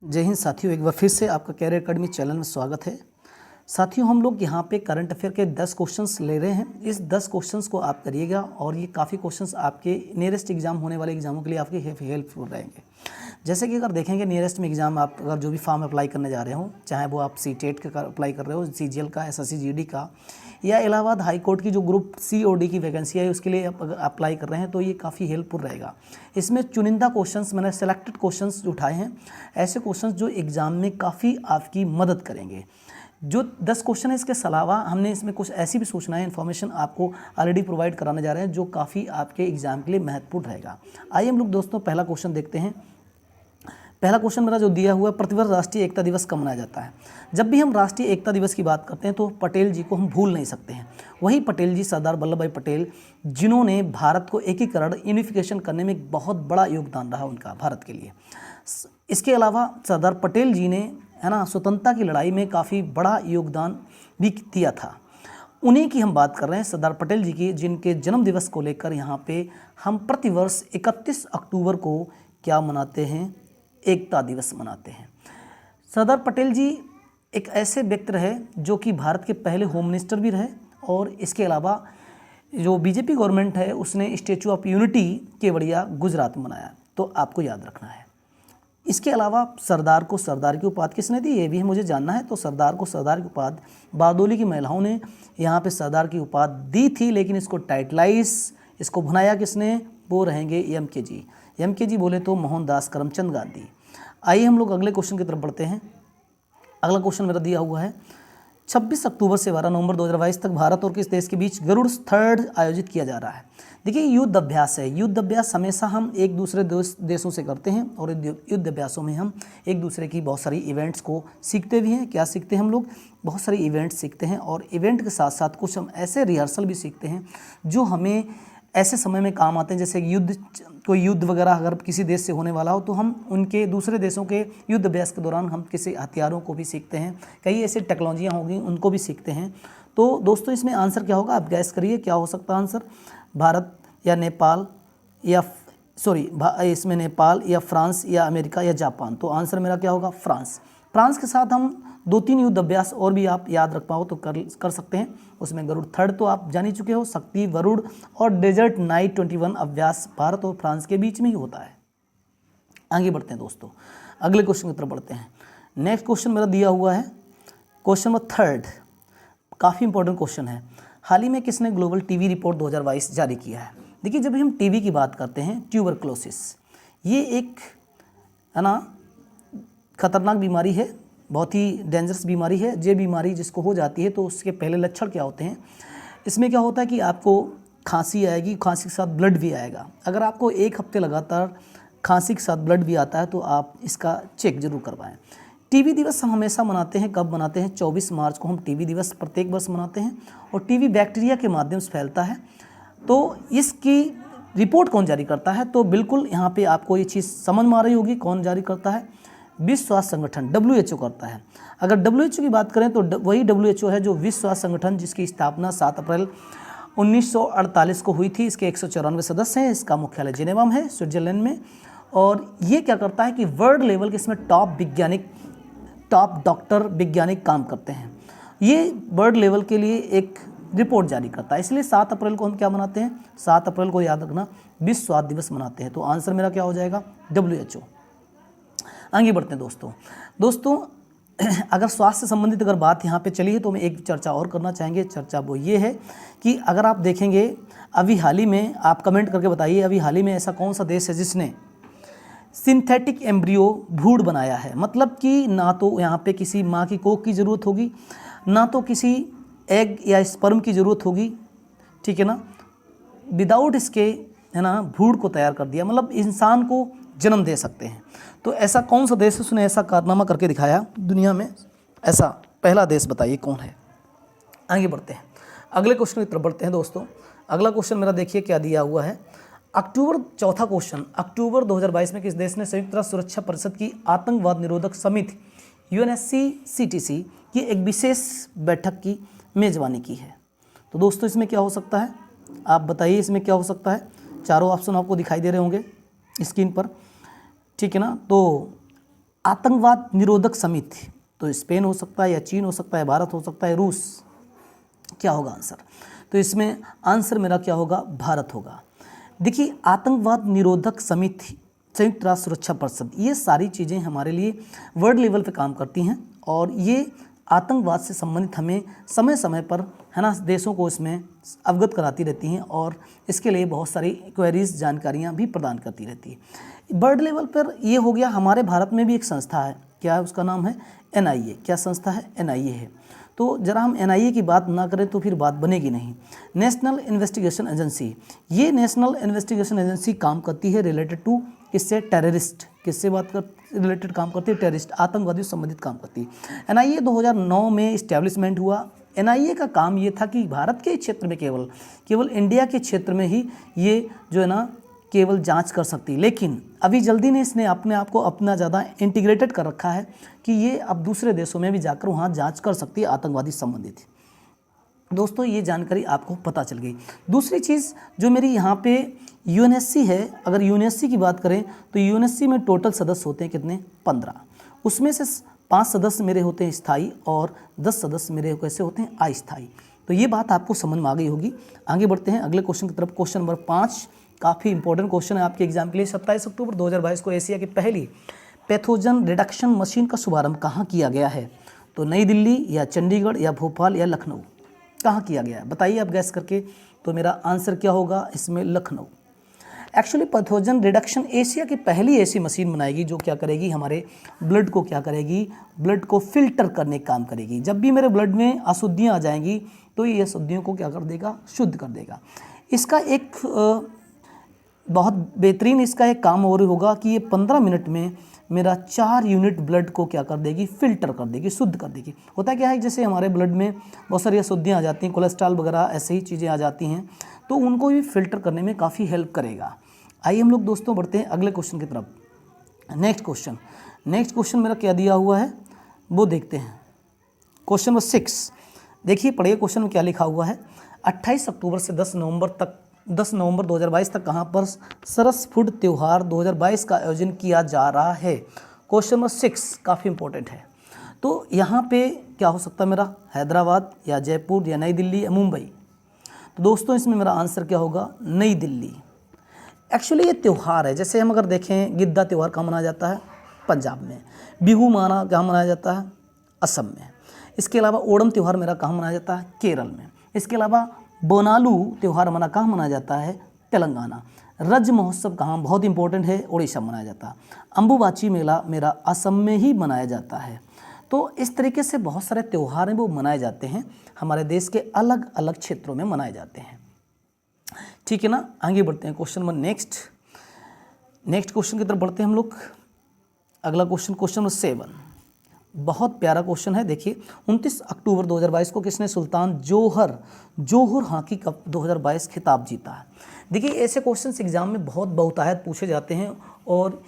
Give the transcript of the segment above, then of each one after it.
जय हिंद साथियों, एक बार फिर से आपका कैरियर अकेडमी चैनल में स्वागत है। साथियों, हम लोग यहाँ पे करंट अफेयर के 10 क्वेश्चंस ले रहे हैं। इस 10 क्वेश्चंस को आप करिएगा और ये काफ़ी क्वेश्चंस आपके नियरेस्ट एग्जाम होने वाले एग्जामों के लिए आपके हेल्पफुल रहेंगे। जैसे कि अगर देखेंगे नियरेस्ट में एग्जाम, आप अगर जो भी फॉर्म अप्लाई करने जा रहे हो, चाहे वो आप सीटेट का अप्लाई कर रहे हो, सीजीएल का, एसएससी जीडी का, या इलाहाबाद हाई कोर्ट की जो ग्रुप सी और डी की वैकेंसी है उसके लिए आप अगर अप्लाई कर रहे हैं तो ये काफ़ी हेल्पफुल रहेगा। इसमें चुनिंदा क्वेश्चंस, मैंने सेलेक्टेड क्वेश्चंस उठाए हैं, ऐसे क्वेश्चंस जो एग्ज़ाम में काफ़ी आपकी मदद करेंगे। जो 10 क्वेश्चन है, इसके अलावा हमने इसमें कुछ ऐसी भी सूचना है, इन्फॉर्मेशन आपको ऑलरेडी प्रोवाइड कराने जा रहे हैं जो काफ़ी आपके एग्जाम के लिए महत्वपूर्ण रहेगा। आइए हम लोग दोस्तों पहला क्वेश्चन देखते हैं। पहला क्वेश्चन मेरा जो दिया हुआ है, प्रतिवर्ष राष्ट्रीय एकता दिवस कब मनाया जाता है? जब भी हम राष्ट्रीय एकता दिवस की बात करते हैं तो पटेल जी को हम भूल नहीं सकते हैं। वही पटेल जी, सरदार वल्लभ भाई पटेल, जिन्होंने भारत को एकीकरण, यूनिफिकेशन करने में एक बहुत बड़ा योगदान रहा उनका भारत के लिए। इसके अलावा सरदार पटेल जी ने, है ना, स्वतंत्रता की लड़ाई में काफ़ी बड़ा योगदान भी दिया था। उन्हीं की हम बात कर रहे हैं, सरदार पटेल जी की, जिनके जन्म दिवस को लेकर यहाँ पे हम प्रतिवर्ष 31 अक्टूबर को क्या मनाते हैं? एकता दिवस मनाते हैं। सरदार पटेल जी एक ऐसे व्यक्ति रहे जो कि भारत के पहले होम मिनिस्टर भी रहे, और इसके अलावा जो बीजेपी गवर्नमेंट है उसने statue of unity Kevadia Gujarat में मनाया, तो आपको याद रखना है। इसके अलावा सरदार को सरदार की उपाधि किसने दी, ये भी मुझे जानना है। तो सरदार को सरदार की उपाधि बारदोली की महिलाओं ने यहाँ पे सरदार की उपाधि दी थी, लेकिन इसको टाइटलाइज, इसको भुनाया किसने? वो रहेंगे एम.के. जी। एम.के. जी बोले तो मोहनदास करमचंद गांधी। आइए हम लोग अगले क्वेश्चन की तरफ बढ़ते हैं। अगला क्वेश्चन मेरा दिया हुआ है, 26 अक्टूबर से 12 नवंबर 2022 तक भारत और किस देश के बीच गरुड़ थर्ड आयोजित किया जा रहा है? देखिए, युद्ध अभ्यास है। युद्ध अभ्यास हमेशा हम एक दूसरे देशों से करते हैं, और युद्ध अभ्यासों में हम एक दूसरे की बहुत सारी इवेंट्स को सीखते भी हैं। क्या सीखते हैं हम लोग? बहुत सारी इवेंट्स सीखते हैं, और इवेंट के साथ साथ कुछ हम ऐसे रिहर्सल भी सीखते हैं जो हमें ऐसे समय में काम आते हैं। जैसे कोई युद्ध वगैरह अगर किसी देश से होने वाला हो तो हम उनके दूसरे देशों के युद्ध अभ्यास के दौरान हम किसी हथियारों को भी सीखते हैं, कई ऐसी टेक्नोलॉजियाँ होगी उनको भी सीखते हैं। तो दोस्तों इसमें आंसर क्या होगा? आप गैस करिए क्या हो सकता है आंसर? भारत या नेपाल, या इसमें नेपाल या फ्रांस या अमेरिका या जापान। तो आंसर मेरा क्या होगा? फ्रांस। फ्रांस के साथ हम 2-3 युद्ध अभ्यास और भी आप याद रख पाओ तो कर सकते हैं। उसमें गरुड़ थर्ड तो आप जान ही चुके हो, शक्ति, वरुण और डेजर्ट नाइट 21 अभ्यास भारत और फ्रांस के बीच में ही होता है। आगे बढ़ते हैं दोस्तों, अगले क्वेश्चन की तरफ बढ़ते हैं। नेक्स्ट क्वेश्चन मेरा दिया हुआ है, क्वेश्चन नंबर 3, काफ़ी इंपॉर्टेंट क्वेश्चन है। हाल ही में किसने ग्लोबल टीबी रिपोर्ट 2022 जारी किया है? देखिए, जब हम टीबी की बात करते हैं, ट्यूबरक्लोसिस, ये एक, है ना, खतरनाक बीमारी है, बहुत ही डेंजरस बीमारी है। ये बीमारी जिसको हो जाती है तो उसके पहले लक्षण क्या होते हैं? इसमें क्या होता है कि आपको खांसी आएगी, खांसी के साथ ब्लड भी आएगा। अगर आपको 1 हफ्ते लगातार खांसी के साथ ब्लड भी आता है तो आप इसका चेक जरूर करवाएं। टीबी दिवस हम हमेशा मनाते हैं, कब मनाते हैं? 24 मार्च को हम टीबी दिवस प्रत्येक वर्ष मनाते हैं, और टीबी बैक्टीरिया के माध्यम से फैलता है। तो इसकी रिपोर्ट कौन जारी करता है? तो बिल्कुल यहाँ पे आपको ये चीज़ समझ में आ रही होगी, कौन जारी करता है? विश्व स्वास्थ्य संगठन, WHO करता है। अगर WHO की बात करें तो वही WHO है जो विश्व स्वास्थ्य संगठन, जिसकी स्थापना 7 अप्रैल 1948 को हुई थी। इसके 194 सदस्य हैं। इसका मुख्यालय जिनेवा में है, स्विट्जरलैंड में। और ये क्या करता है कि वर्ल्ड लेवल के इसमें टॉप डॉक्टर, वैज्ञानिक काम करते हैं। ये वर्ल्ड लेवल के लिए एक रिपोर्ट जारी करता है, इसलिए 7 अप्रैल को हम क्या मनाते हैं? 7 अप्रैल को याद रखना, विश्व स्वास्थ्य दिवस मनाते हैं। तो आंसर मेरा क्या हो जाएगा? WHO। आगे बढ़ते हैं दोस्तों अगर स्वास्थ्य से संबंधित अगर बात यहाँ पे चली है तो मैं एक चर्चा और करना चाहेंगे। चर्चा वो ये है कि अगर आप देखेंगे अभी हाल ही में, आप कमेंट करके बताइए, अभी हाल ही में ऐसा कौन सा देश है जिसने सिंथेटिक एम्ब्रियो भ्रूण बनाया है? मतलब कि ना तो यहाँ पे किसी माँ की कोख की ज़रूरत होगी, ना तो किसी एग या स्पर्म की ज़रूरत होगी, ठीक है ना, विदाउट इसके, है ना, भ्रूण को तैयार कर दिया, मतलब इंसान को जन्म दे सकते हैं। तो ऐसा कौन सा देश है उसने ऐसा कारनामा करके दिखाया दुनिया में? ऐसा पहला देश बताइए कौन है? आगे बढ़ते हैं, अगले क्वेश्चन की तरफ बढ़ते हैं दोस्तों। अगला क्वेश्चन मेरा देखिए क्या दिया हुआ है। चौथा क्वेश्चन, अक्टूबर 2022 में किस देश ने संयुक्त राष्ट्र सुरक्षा परिषद की आतंकवाद निरोधक समिति UNSCTC की एक विशेष बैठक की मेजबानी की है? तो दोस्तों इसमें क्या हो सकता है? आप बताइए इसमें क्या हो सकता है? चारों ऑप्शन आपको दिखाई दे रहे होंगे स्क्रीन पर, ठीक है ना। तो आतंकवाद निरोधक समिति, तो स्पेन हो सकता है या चीन हो सकता है, भारत हो सकता है, रूस, क्या होगा आंसर? तो इसमें आंसर मेरा क्या होगा? भारत होगा। देखिए आतंकवाद निरोधक समिति, संयुक्त राष्ट्र सुरक्षा परिषद, ये सारी चीज़ें हमारे लिए वर्ल्ड लेवल पे काम करती हैं और ये आतंकवाद से संबंधित हमें समय समय पर है ना देशों को इसमें अवगत कराती रहती हैं और इसके लिए बहुत सारी क्वेरीज जानकारियाँ भी प्रदान करती रहती है। वर्ल्ड लेवल पर ये हो गया। हमारे भारत में भी एक संस्था है, क्या है उसका नाम है? NIA। क्या संस्था है? NIA है। तो जरा हम NIA की बात ना करें तो फिर बात बनेगी नहीं। नेशनल इन्वेस्टिगेशन एजेंसी, ये नेशनल इन्वेस्टिगेशन एजेंसी काम करती है रिलेटेड टू किससे? टेररिस्ट। किससे बात कर रिलेटेड काम करती है? टेररिस्ट, आतंकवादी से संबंधित काम करती है। NIA 2009 में इस्टेब्लिशमेंट हुआ। NIA का काम ये था कि भारत के क्षेत्र में केवल इंडिया के क्षेत्र में ही ये जो है ना केवल जांच कर सकती, लेकिन अभी जल्दी ने इसने अपने आप को अपना ज़्यादा इंटीग्रेटेड कर रखा है कि ये अब दूसरे देशों में भी जाकर वहाँ जांच कर सकती है आतंकवादी संबंधित। दोस्तों ये जानकारी आपको पता चल गई। दूसरी चीज़ जो मेरी यहाँ पे UNSC है, अगर UNSC की बात करें तो UNSC में टोटल सदस्य होते हैं कितने? 15। उसमें से 5 सदस्य मेरे होते हैं स्थायी और 10 सदस्य मेरे कैसे होते हैं? अस्थायी। तो ये बात आपको समझ में आ गई होगी। आगे बढ़ते हैं अगले क्वेश्चन की तरफ। क्वेश्चन नंबर 5 काफ़ी इंपॉर्टेंट क्वेश्चन है आपके एग्जाम के लिए। 27 अक्टूबर 2022 को एशिया की पहली पैथोजन रिडक्शन मशीन का शुभारंभ कहाँ किया गया है? तो नई दिल्ली या चंडीगढ़ या भोपाल या लखनऊ, कहाँ किया गया है? बताइए आप गैस करके। तो मेरा आंसर क्या होगा इसमें? Lucknow. Actually pathogen reduction Asia की पहली ऐसी मशीन बनाएगी जो क्या करेगी? हमारे ब्लड को क्या करेगी? ब्लड को फिल्टर करने का काम करेगी। जब भी मेरे ब्लड में अशुद्धियाँ आ जाएंगी तो ये अशुद्धियों को क्या कर देगा? शुद्ध कर देगा। इसका एक बहुत बेहतरीन इसका एक काम और होगा कि ये 15 मिनट में मेरा 4 यूनिट ब्लड को क्या कर देगी? फिल्टर कर देगी, शुद्ध कर देगी। होता क्या है जैसे हमारे ब्लड में बहुत सारी अशुद्धियाँ आ जाती हैं, कोलेस्ट्रॉल वगैरह ऐसे ही चीज़ें आ जाती हैं, तो उनको भी फिल्टर करने में काफ़ी हेल्प करेगा। आइए हम लोग दोस्तों बढ़ते हैं अगले क्वेश्चन की तरफ। नेक्स्ट क्वेश्चन मेरा क्या दिया हुआ है वो देखते हैं। क्वेश्चन नंबर 6 देखिए, पढ़िए क्वेश्चन में क्या लिखा हुआ है। 28 अक्टूबर से 10 नवंबर 2022 तक कहाँ पर सरस फूड त्यौहार 2022 का आयोजन किया जा रहा है? क्वेश्चन नंबर 6 काफ़ी इंपॉर्टेंट है। तो यहाँ पे क्या हो सकता है मेरा? हैदराबाद या जयपुर या नई दिल्ली या मुंबई। तो दोस्तों इसमें मेरा आंसर क्या होगा? नई दिल्ली। एक्चुअली ये त्यौहार है, जैसे हम अगर देखें गिद्दा त्यौहार कहाँ मनाया जाता है? पंजाब में। बिहू माना कहाँ मनाया जाता है? असम में। इसके अलावा ओणम त्यौहार मेरा कहाँ मनाया जाता है? केरल में। इसके अलावा बोनालू त्यौहार हमारा कहाँ मनाया जाता है? तेलंगाना। रज महोत्सव कहाँ? बहुत इंपॉर्टेंट है, उड़ीसा में मनाया जाता है। अम्बुबाची मेला मेरा असम में ही मनाया जाता है। तो इस तरीके से बहुत सारे त्यौहार हैं वो मनाए जाते हैं, हमारे देश के अलग अलग क्षेत्रों में मनाए जाते हैं। ठीक है ना, आगे बढ़ते हैं क्वेश्चन नंबर नेक्स्ट क्वेश्चन की तरफ बढ़ते हैं हम लोग। अगला क्वेश्चन नंबर 7 बहुत प्यारा क्वेश्चन है। देखिए 29 अक्टूबर 2022 को किसने सुल्तान जोहर हॉकी कप 2022 खिताब जीता है? देखिए ऐसे क्वेश्चंस एग्जाम में बहुत बहुतायत पूछे जाते हैं और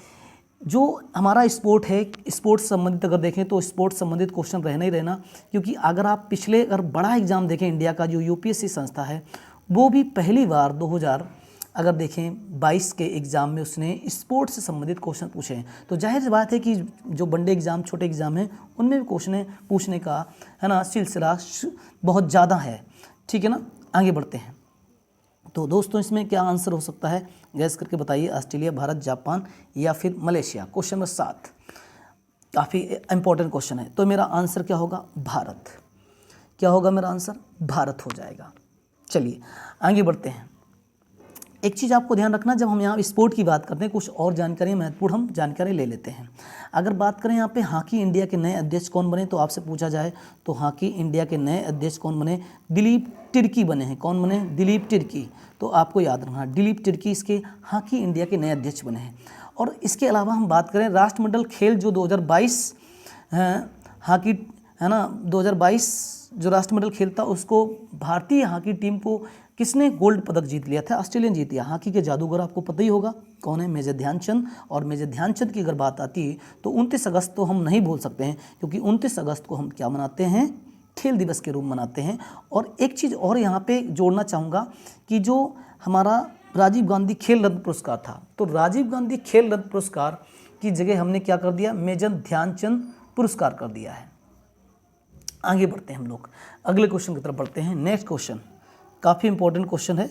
जो हमारा स्पोर्ट है, स्पोर्ट्स संबंधित अगर देखें तो स्पोर्ट्स संबंधित क्वेश्चन रहना ही रहना, क्योंकि अगर आप पिछले अगर बड़ा एग्जाम देखें इंडिया का जो UPSC संस्था है वो भी पहली बार 2000 अगर देखें 22 के एग्ज़ाम में उसने स्पोर्ट्स से संबंधित क्वेश्चन पूछे हैं। तो जाहिर सी बात है कि जो बड़े एग्ज़ाम छोटे एग्ज़ाम हैं उनमें भी क्वेश्चन पूछने का है ना सिलसिला बहुत ज़्यादा है। ठीक है ना, आगे बढ़ते हैं। तो दोस्तों इसमें क्या आंसर हो सकता है गैस करके बताइए? ऑस्ट्रेलिया, भारत, जापान या फिर मलेशिया। क्वेश्चन नंबर 7 काफ़ी इंपॉर्टेंट क्वेश्चन है। तो मेरा आंसर क्या होगा? भारत। क्या होगा मेरा आंसर? भारत हो जाएगा। चलिए आगे बढ़ते हैं। एक चीज़ आपको ध्यान रखना, जब हम यहाँ स्पोर्ट की बात करते हैं कुछ और जानकारी महत्वपूर्ण हम जानकारी ले लेते हैं। अगर बात करें यहाँ पे हॉकी इंडिया के नए अध्यक्ष कौन बने, तो आपसे पूछा जाए तो हॉकी इंडिया के नए अध्यक्ष कौन बने? दिलीप तिर्की बने हैं। कौन बने? दिलीप तिर्की। तो आपको याद रखना दिलीप तिर्की इसके हॉकी इंडिया के नए अध्यक्ष बने हैं। और इसके अलावा हम बात करें राष्ट्रमंडल खेल जो 2022 हॉकी है ना 2022 जो राष्ट्रमंडल खेल था उसको भारतीय हॉकी टीम को किसने गोल्ड पदक जीत लिया था? ऑस्ट्रेलियन जीत लिया। हॉकी के जादूगर आपको पता ही होगा कौन है? मेजर ध्यानचंद। और मेजर ध्यानचंद की अगर बात आती है तो 29 अगस्त तो हम नहीं भूल सकते हैं, क्योंकि 29 अगस्त को हम क्या मनाते हैं? खेल दिवस के रूप मनाते हैं। और एक चीज़ और यहाँ पे जोड़ना चाहूँगा कि जो हमारा राजीव गांधी खेल रत्न पुरस्कार था, तो राजीव गांधी खेल रत्न पुरस्कार की जगह हमने क्या कर दिया, मेजर ध्यानचंद पुरस्कार कर दिया है। आगे बढ़ते हैं हम लोग, अगले क्वेश्चन की तरफ बढ़ते हैं। नेक्स्ट क्वेश्चन काफ़ी इंपॉर्टेंट क्वेश्चन है,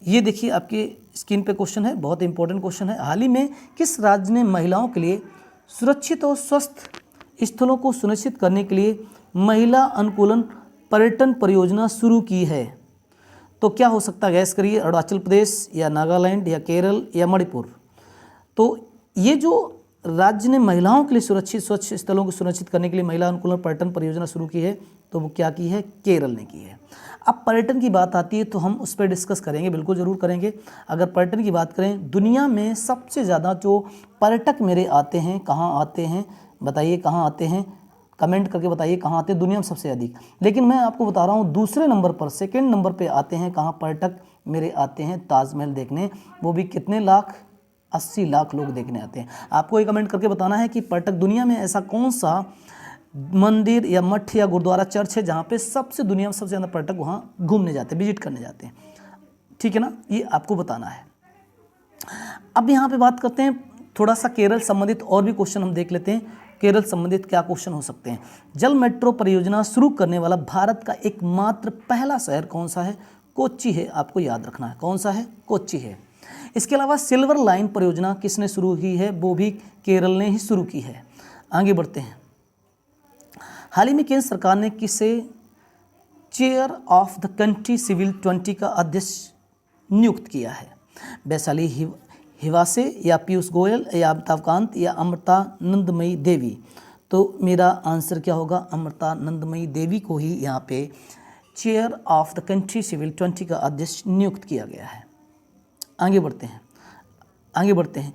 ये देखिए आपके स्क्रीन पे क्वेश्चन है, बहुत इंपॉर्टेंट क्वेश्चन है। हाल ही में किस राज्य ने महिलाओं के लिए सुरक्षित और स्वस्थ स्थलों को सुनिश्चित करने के लिए महिला अनुकूलन पर्यटन परियोजना शुरू की है? तो क्या हो सकता है, गैस करिए, अरुणाचल प्रदेश या नागालैंड या केरल या मणिपुर। तो ये जो राज्य ने महिलाओं के लिए सुरक्षित स्वच्छ स्थलों को सुनिश्चित करने के लिए महिला अनुकूलन पर्यटन परियोजना शुरू की है, तो वो क्या की है, केरल ने की है। अब पर्यटन की बात आती है तो हम उस पर डिस्कस करेंगे, बिल्कुल ज़रूर करेंगे। अगर पर्यटन की बात करें, दुनिया में सबसे ज़्यादा जो पर्यटक मेरे आते हैं, कहाँ आते हैं बताइए, कहाँ आते हैं, कमेंट करके बताइए कहाँ आते हैं दुनिया में सबसे अधिक। लेकिन मैं आपको बता रहा हूँ दूसरे नंबर पर, सेकेंड नंबर पर आते हैं कहाँ पर्यटक मेरे आते हैं, ताजमहल देखने, वो भी कितने लाख, 80 लाख लोग देखने आते हैं। आपको ये कमेंट करके बताना है कि पर्यटक दुनिया में ऐसा कौन सा मंदिर या मठ या गुरुद्वारा चर्च है जहाँ पे सबसे दुनिया में सबसे ज़्यादा पर्यटक वहाँ घूमने जाते हैं, विजिट करने जाते हैं, ठीक है ना, ये आपको बताना है। अब यहाँ पे बात करते हैं थोड़ा सा केरल संबंधित और भी क्वेश्चन हम देख लेते हैं। केरल संबंधित क्या क्वेश्चन हो सकते हैं? जल मेट्रो परियोजना शुरू करने वाला भारत का एकमात्र पहला शहर कौन सा है? कोच्चि है, आपको याद रखना है, कौन सा है, कोच्चि है। इसके अलावा सिल्वर लाइन परियोजना किसने शुरू की है? वो भी केरल ने ही शुरू की है। आगे बढ़ते हैं। हाल ही में केंद्र सरकार ने किसे chair of the country civil 20 का अध्यक्ष नियुक्त किया है? वैशाली हिवासे या पीयूष गोयल या अमिताभ कांत या अमृतानंदमयी देवी? तो मेरा आंसर क्या होगा, अमृतानंदमयी देवी को ही यहाँ पे chair of the country civil 20 का अध्यक्ष नियुक्त किया गया है। आगे बढ़ते हैं, आगे बढ़ते हैं।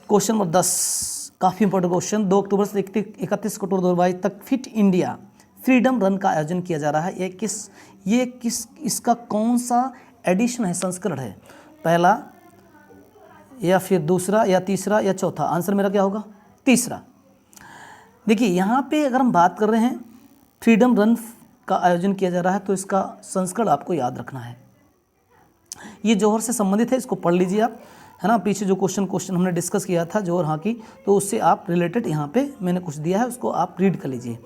क्वेश्चन नंबर 10 काफ़ी इंपॉर्टेंट क्वेश्चन। 2 अक्टूबर से 31 अक्टूबर 2022 तक फिट इंडिया फ्रीडम रन का आयोजन किया जा रहा है। ये किस इसका कौन सा एडिशन है, संस्करण है? पहला या फिर दूसरा या तीसरा या चौथा? आंसर मेरा क्या होगा, तीसरा। देखिए यहाँ पे अगर हम बात कर रहे हैं फ्रीडम रन का आयोजन किया जा रहा है, तो इसका संस्करण आपको याद रखना है। ये जौहर से संबंधित है, इसको पढ़ लीजिए आप, है ना। पीछे जो क्वेश्चन हमने डिस्कस किया था जौहर हॉकी, तो उससे आप रिलेटेड यहाँ पे मैंने कुछ दिया है, उसको आप रीड कर लीजिए।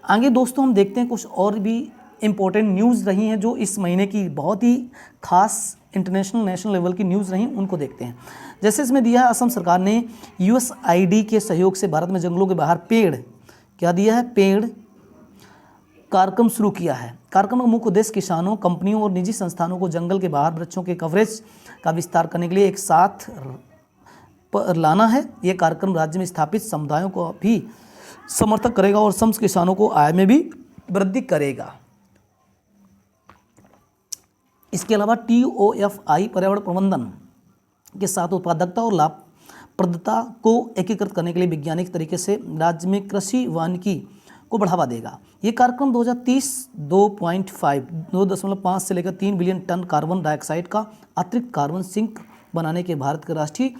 आगे दोस्तों हम देखते हैं कुछ और भी इम्पोर्टेंट न्यूज़ रही हैं जो इस महीने की बहुत ही खास इंटरनेशनल नेशनल लेवल की न्यूज़ रही, उनको देखते हैं। जैसे इसमें दिया है, असम सरकार ने USAID के सहयोग से भारत में जंगलों के बाहर पेड़, क्या दिया है, पेड़ कार्यक्रम शुरू किया है। कार्यक्रम का मुख्य उद्देश्य किसानों, कंपनियों और निजी संस्थानों को जंगल के बाहर वृक्षों के कवरेज का विस्तार करने के लिए एक साथ लाना है। यह कार्यक्रम राज्य में स्थापित समुदायों को भी समर्थन करेगा और समस्त किसानों को आय में भी वृद्धि करेगा। इसके अलावा TOFI पर्यावरण प्रबंधन के साथ उत्पादकता और लाभप्रदता को एकीकृत करने के लिए वैज्ञानिक तरीके से राज्य में कृषि वानिकी को बढ़ावा देगा। ये कार्यक्रम 2030 2.5 से लेकर 3 बिलियन टन कार्बन डाइऑक्साइड का अतिरिक्त कार्बन सिंक बनाने के भारत के राष्ट्रीय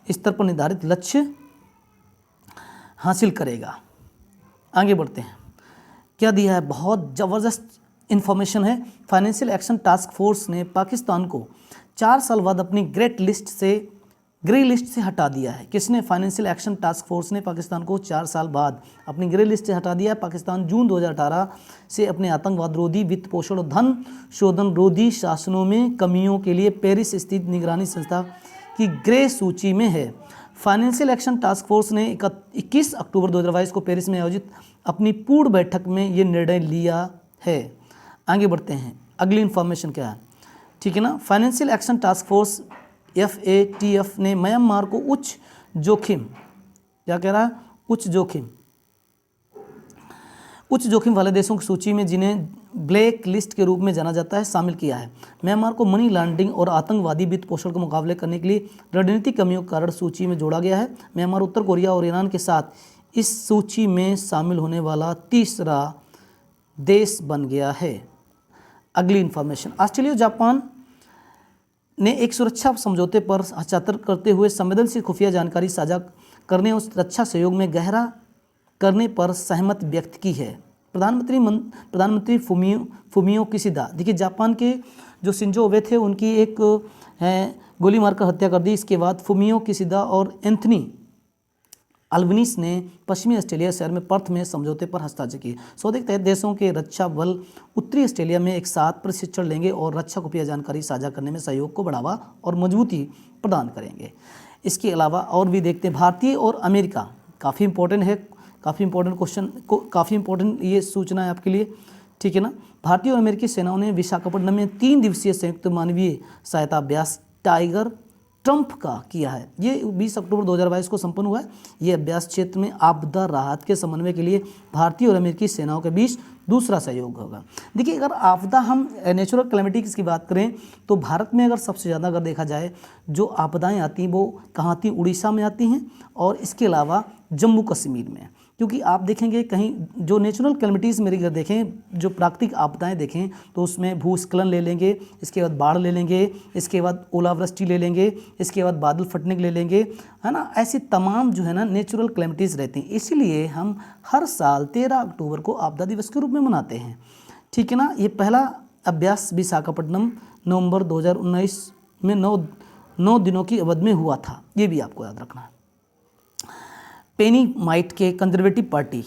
स्तर पर निर्धारित लक्ष्य हासिल करेगा। आगे बढ़ते हैं, क्या दिया है, बहुत ज़बरदस्त इन्फॉर्मेशन है। फाइनेंशियल एक्शन टास्क फोर्स ने पाकिस्तान को 4 साल बाद अपनी ग्रे लिस्ट से हटा दिया है। किसने? फाइनेंशियल एक्शन टास्क फोर्स ने पाकिस्तान को 4 साल बाद अपनी ग्रे लिस्ट से हटा दिया है। पाकिस्तान जून 2018 से अपने आतंकवाद रोधी, वित्त पोषण और धन शोधन रोधी शासनों में कमियों के लिए पेरिस स्थित निगरानी संस्था की ग्रे सूची में है। फाइनेंशियल एक्शन टास्क फोर्स ने 21 अक्टूबर 2022 को पेरिस में आयोजित अपनी पूर्ण बैठक में ये निर्णय लिया है। आगे बढ़ते हैं, अगली इन्फॉर्मेशन क्या है, ठीक है ना। Financial action task force FATF ने म्यांमार को उच्च जोखिम, क्या कह रहा है, उच्च जोखिम वाले देशों की सूची में, जिन्हें ब्लैक लिस्ट के रूप में जाना जाता है, शामिल किया है। म्यांमार को मनी लॉन्ड्रिंग और आतंकवादी वित्त पोषण के मुकाबले करने के लिए रणनीतिक कमियों के कारण सूची में जोड़ा गया है। म्यांमार उत्तर कोरिया और ईरान के साथ इस सूची में शामिल होने वाला तीसरा देश बन गया है। अगली इन्फॉर्मेशन, ऑस्ट्रेलिया और जापान ने एक सुरक्षा समझौते पर हस्ताक्षर करते हुए संवेदनशील खुफिया जानकारी साझा करने और रक्षा सहयोग में गहरा करने पर सहमति व्यक्त की है। प्रधानमंत्री फुमियो किशिदा, देखिए जापान के जो शिंजो अबे थे उनकी एक गोली मारकर हत्या कर दी। इसके बाद फुमियो किशिदा और एंथनी अल्बनीज ने पश्चिमी ऑस्ट्रेलिया शहर में पर्थ में समझौते पर हस्ताक्षर किए। सौदे के तहत देशों के रक्षा बल उत्तरी ऑस्ट्रेलिया में एक साथ प्रशिक्षण लेंगे और रक्षा खुफिया जानकारी साझा करने में सहयोग को बढ़ावा और मजबूती प्रदान करेंगे। इसके अलावा और भी देखते हैं, भारतीय और अमेरिका, काफ़ी इंपॉर्टेंट है, काफ़ी इंपॉर्टेंट क्वेश्चन को, काफ़ी इंपॉर्टेंट ये सूचना है आपके लिए, ठीक है ना। भारतीय और अमेरिकी सेनाओं ने विशाखापट्टनम में 3 दिवसीय संयुक्त मानवीय सहायता अभ्यास टाइगर ट्रम्प का किया है। ये 20 अक्टूबर 2022 को संपन्न हुआ है। ये अभ्यास क्षेत्र में आपदा राहत के समन्वय के लिए भारतीय और अमेरिकी सेनाओं के बीच दूसरा सहयोग होगा। देखिए, अगर आपदा, हम नेचुरल कैलेमिटीज़ की बात करें तो भारत में अगर सबसे ज़्यादा अगर देखा जाए जो आपदाएं आती हैं वो कहाँ आती हैं, उड़ीसा में आती हैं और इसके अलावा जम्मू कश्मीर में। क्योंकि आप देखेंगे कहीं जो नेचुरल कैलेमिटीज़ मेरे घर देखें, जो प्राकृतिक आपदाएं देखें तो उसमें भूस्खलन ले लेंगे, इसके बाद बाढ़ ले लेंगे, इसके बाद ओलावृष्टि ले लेंगे, इसके बाद बादल फटने ले लेंगे, है ना। ऐसी तमाम जो है ना नेचुरल कैलेमिटीज़ रहती हैं। इसीलिए हम हर साल 13 अक्टूबर को आपदा दिवस के रूप में मनाते हैं, ठीक है ना। ये पहला अभ्यास विशाखापट्टनम नवंबर 2019 में 9 दिनों की अवधि में हुआ था, ये भी आपको याद रखना है। पेनी माइट के कंजर्वेटिव पार्टी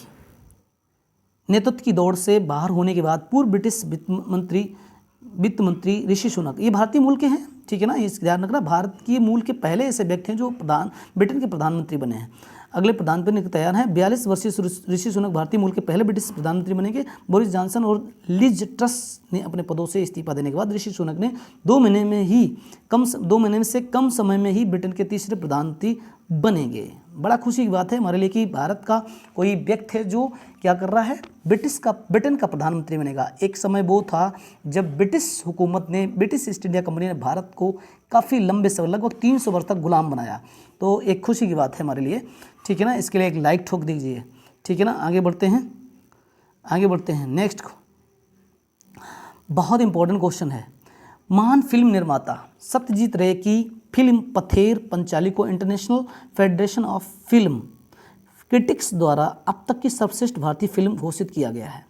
नेतृत्व की दौड़ से बाहर होने के बाद पूर्व ब्रिटिश वित्त मंत्री ऋषि सुनक, ये भारतीय मूल के हैं, ठीक है ना, इस ध्यान रखना। भारत के मूल के पहले ऐसे व्यक्ति हैं जो ब्रिटेन के प्रधानमंत्री बने हैं। अगले प्रधानमंत्री तैयार हैं। 42 वर्षीय ऋषि सुनक भारतीय मूल के पहले ब्रिटिश प्रधानमंत्री बनेंगे। बोरिस जॉनसन और लिज ट्रस ने अपने पदों से इस्तीफा देने के बाद ऋषि सुनक ने 2 महीने से कम समय में ही ब्रिटेन के तीसरे प्रधानमंत्री बनेंगे। बड़ा खुशी की बात है हमारे लिए कि भारत का कोई व्यक्ति है जो क्या कर रहा है, ब्रिटेन का प्रधानमंत्री बनेगा। एक समय वो था जब ब्रिटिश हुकूमत ने, ब्रिटिश ईस्ट इंडिया कंपनी ने भारत को काफ़ी लंबे समय, लगभग 300 वर्ष तक गुलाम बनाया। तो एक खुशी की बात है हमारे लिए, ठीक है ना। इसके लिए एक लाइक ठोक दीजिए, ठीक है ना। आगे बढ़ते हैं नेक्स्ट को। बहुत इंपॉर्टेंट क्वेश्चन है। महान फिल्म निर्माता सत्यजीत रे की फिल्म पथेर पंचाली को international federation of film critics द्वारा अब तक की सर्वश्रेष्ठ भारतीय फिल्म घोषित किया गया है,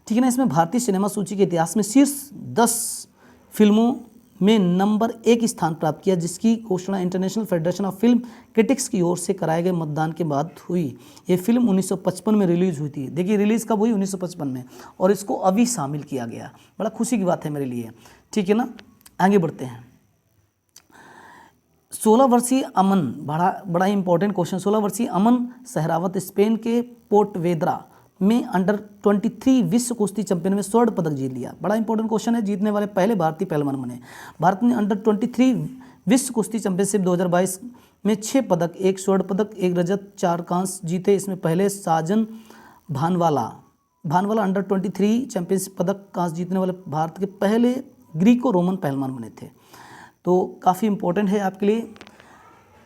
ठीक है ना। इसमें भारतीय सिनेमा सूची के इतिहास में शीर्ष 10 फिल्मों में नंबर 1 स्थान प्राप्त किया, जिसकी घोषणा international federation of film critics की ओर से कराए गए मतदान के बाद हुई। ये फिल्म 1955 में रिलीज़ हुई थी। देखिए रिलीज़ कब हुई, 1955 में, और इसको अभी शामिल किया गया। बड़ा खुशी की बात है मेरे लिए, ठीक है ना। आगे बढ़ते हैं। 16 वर्षीय अमन, बड़ा इंपॉर्टेंट क्वेश्चन। 16 वर्षीय अमन सहरावत स्पेन के पोर्टवेद्रा में अंडर 23 विश्व कुश्ती चैंपियन में स्वर्ण पदक जीत लिया। बड़ा इंपॉर्टेंट क्वेश्चन है। जीतने वाले पहले भारतीय पहलवान बने। भारत ने अंडर 23 विश्व कुश्ती चैंपियनशिप 2022 में 6 पदक, 1 स्वर्ण पदक, 1 रजत, 4 कांस्य जीते। इसमें पहले साजन भानवाला अंडर 23 चैंपियनशिप पदक कांस्य जीतने वाले भारत के पहले ग्रीको रोमन पहलवान बने थे। तो काफ़ी इंपॉर्टेंट है आपके लिए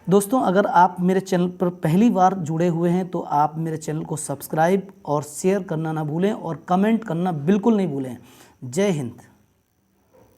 दोस्तों। अगर आप मेरे चैनल पर पहली बार जुड़े हुए हैं तो आप मेरे चैनल को सब्सक्राइब और शेयर करना ना भूलें और कमेंट करना बिल्कुल नहीं भूलें। जय हिंद।